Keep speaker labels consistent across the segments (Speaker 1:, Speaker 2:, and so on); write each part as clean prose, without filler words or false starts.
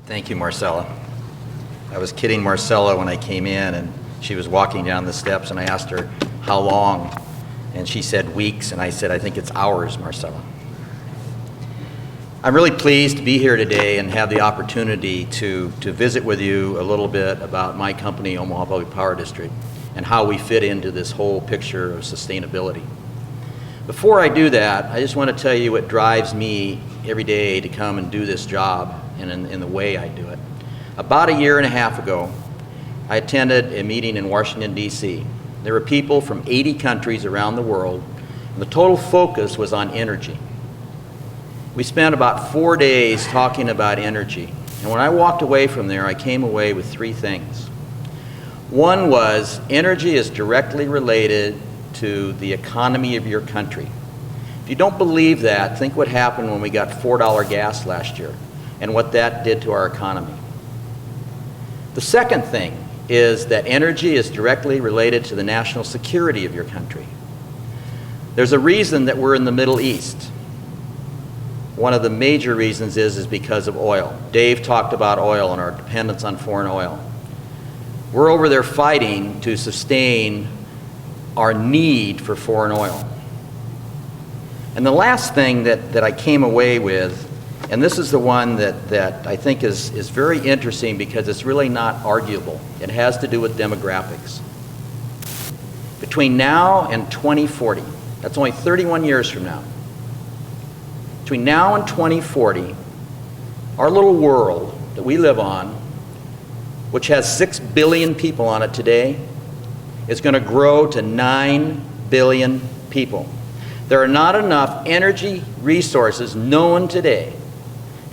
Speaker 1: Thank you, Marcella. I was kidding Marcella when I came in, and she was walking down the steps, and I asked her how long, and she said weeks, and I said, I think it's hours, Marcella. I'm really pleased to be here today and have the opportunity to visit with you a little bit about my company, Omaha Public Power District, and how we fit into this whole picture of sustainability. Before I do that, I just want to tell you what drives me every day to come and do this job and in the way I do it. About a year and a half ago, I attended a meeting in Washington, D.C. There were people from 80 countries around the world, and the total focus was on energy. We spent about 4 days talking about energy, and when I walked away from there, I came away with three things. One was, energy is directly related to the economy of your country. If you don't believe that, think what happened when we got $4 gas last year and what that did to our economy. The second thing is that energy is directly related to the national security of your country. There's a reason that we're in the Middle East. One of the major reasons is because of oil. Dave talked about oil and our dependence on foreign oil. We're over there fighting to sustain our need for foreign oil. And the last thing that I came away with, and this is the one that I think is very interesting because it's really not arguable. It has to do with demographics. Between now and 2040, that's only 31 years from now, between now and 2040, our little world that we live on, which has 6 billion people on it today, is going to grow to 9 billion people. There are not enough energy resources known today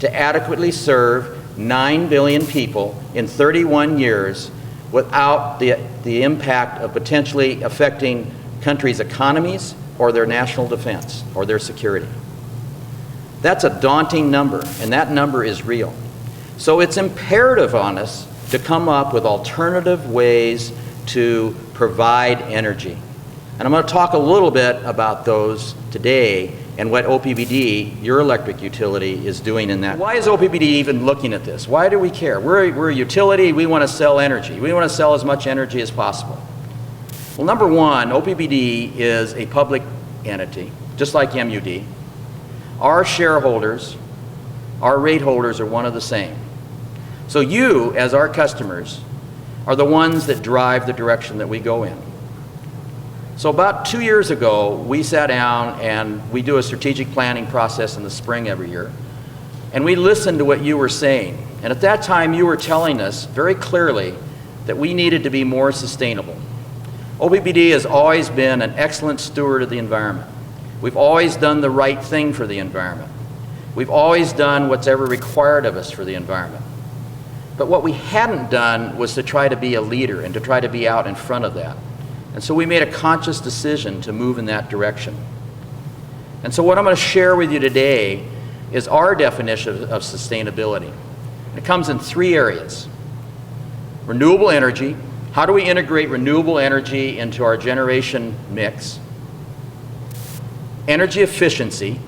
Speaker 1: to adequately serve 9 billion people in 31 years without the impact of potentially affecting countries' economies or their national defense or their security. That's a daunting number, and that number is real. So it's imperative on us to come up with alternative ways to provide energy. And I'm going to talk a little bit about those today and what OPPD, your electric utility, is doing in that. Why is OPPD even looking at this? Why do we care? We're a utility. We want to sell energy. We want to sell as much energy as possible. Well, number one, OPPD is a public entity, just like MUD. Our shareholders, our rate holders are one of the same. So you, as our customers, are the ones that drive the direction that we go in. So about 2 years ago, we sat down and we do a strategic planning process in the spring every year. And we listened to what you were saying. And at that time, you were telling us very clearly that we needed to be more sustainable. OPPD has always been an excellent steward of the environment. We've always done the right thing for the environment. We've always done what's ever required of us for the environment. But what we hadn't done was to try to be a leader and to try to be out in front of that. And so we made a conscious decision to move in that direction. And so what I'm going to share with you today is our definition of sustainability. And it comes in three areas. Renewable energy. How do we integrate renewable energy into our generation mix? Energy efficiency.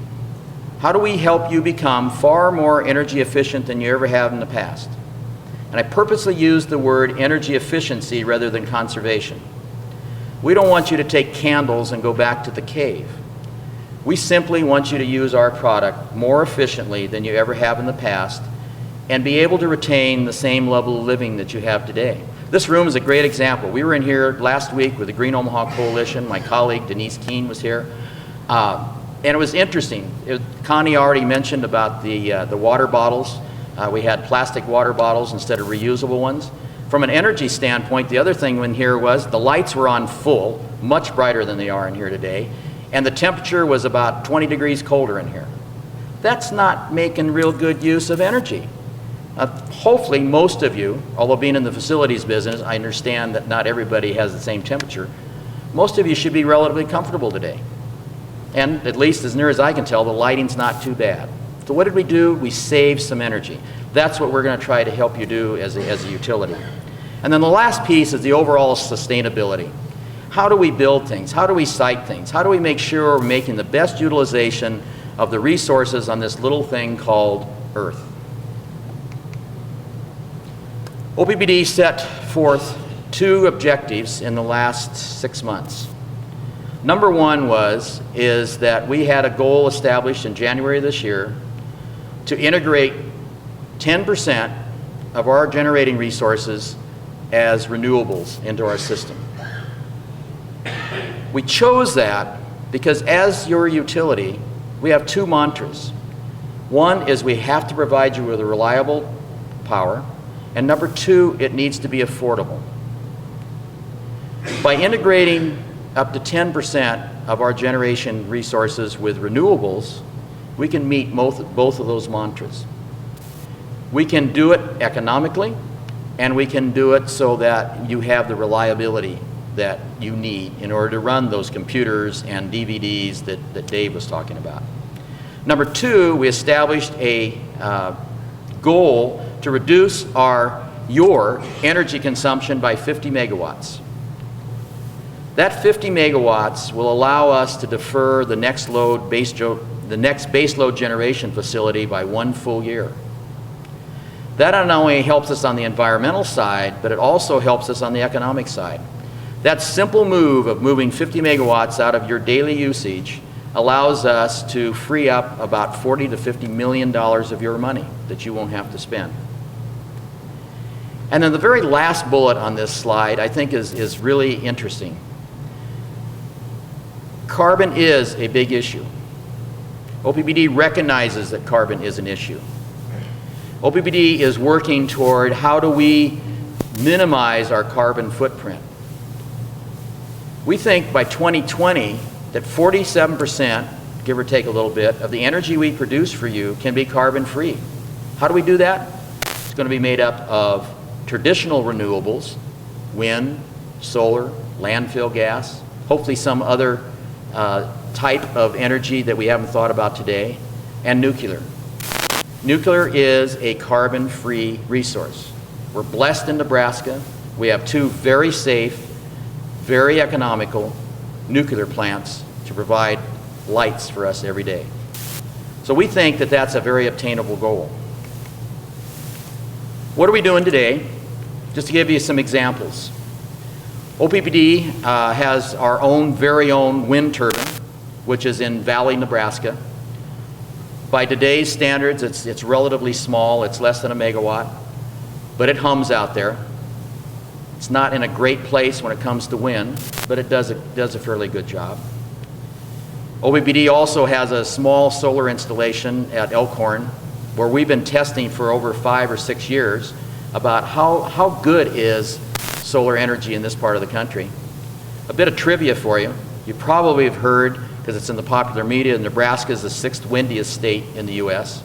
Speaker 1: How do we help you become far more energy efficient than you ever have in the past? And I purposely use the word energy efficiency rather than conservation. We don't want you to take candles and go back to the cave. We simply want you to use our product more efficiently than you ever have in the past and be able to retain the same level of living that you have today. This room is a great example. We were in here last week with the Green Omaha Coalition. My colleague Denise Keene was here. And it was interesting. Connie already mentioned about the water bottles. We had plastic water bottles instead of reusable ones. From an energy standpoint, the other thing in here was the lights were on full, much brighter than they are in here today, and the temperature was about 20 degrees colder in here. That's not making real good use of energy. Hopefully most of you, although being in the facilities business, I understand that not everybody has the same temperature. Most of you should be relatively comfortable today. And at least as near as I can tell, the lighting's not too bad. So what did we do? We saved some energy. That's what we're going to try to help you do as a utility. And then the last piece is the overall sustainability. How do we build things? How do we site things? How do we make sure we're making the best utilization of the resources on this little thing called Earth? OPPD set forth two objectives in the last 6 months. Number one is that we had a goal established in January of this year to integrate 10% of our generating resources as renewables into our system. We chose that because as your utility, we have two mantras. One is we have to provide you with a reliable power, and number two, it needs to be affordable. By integrating up to 10% of our generation resources with renewables, we can meet both of those mantras. We can do it economically, and we can do it so that you have the reliability that you need in order to run those computers and DVDs that Dave was talking about. Number two, we established a goal to reduce your energy consumption by 50 megawatts. That 50 megawatts will allow us to defer the next base load generation facility by 1 full year. That not only helps us on the environmental side, but it also helps us on the economic side. That simple move of moving 50 megawatts out of your daily usage allows us to free up about $40 to $50 million of your money that you won't have to spend. And then the very last bullet on this slide I think is really interesting. Carbon is a big issue. OPPD recognizes that carbon is an issue. OPPD is working toward how do we minimize our carbon footprint. We think by 2020 that 47%, give or take a little bit, of the energy we produce for you can be carbon free. How do we do that? It's going to be made up of traditional renewables, wind, solar, landfill gas, hopefully some other type of energy that we haven't thought about today, and nuclear. Nuclear is a carbon-free resource. We're blessed in Nebraska. We have two very safe, very economical nuclear plants to provide lights for us every day. So we think that that's a very obtainable goal. What are we doing today? Just to give you some examples. OPPD has our very own wind turbine, which is in Valley, Nebraska. By today's standards, it's relatively small. It's less than a megawatt, but it hums out there. It's not in a great place when it comes to wind, but it does a fairly good job. OPPD also has a small solar installation at Elkhorn, where we've been testing for over 5 or 6 years about how good is solar energy in this part of the country. A bit of trivia for you. You probably have heard, because it's in the popular media, Nebraska is the 6th windiest state in the U.S.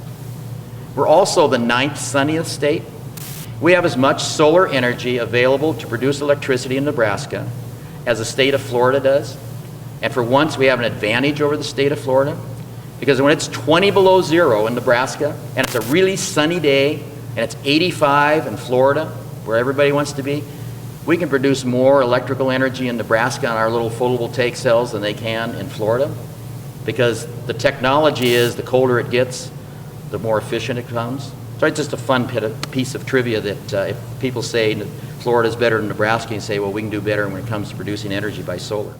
Speaker 1: We're also the 9th sunniest state. We have as much solar energy available to produce electricity in Nebraska as the state of Florida does. And for once, we have an advantage over the state of Florida, because when it's 20 below zero in Nebraska, and it's a really sunny day, and it's 85 in Florida, where everybody wants to be, we can produce more electrical energy in Nebraska on our little photovoltaic cells than they can in Florida, because the technology is the colder it gets, the more efficient it becomes. So it's just a fun piece of trivia that if people say Florida is better than Nebraska, you say, well, we can do better when it comes to producing energy by solar.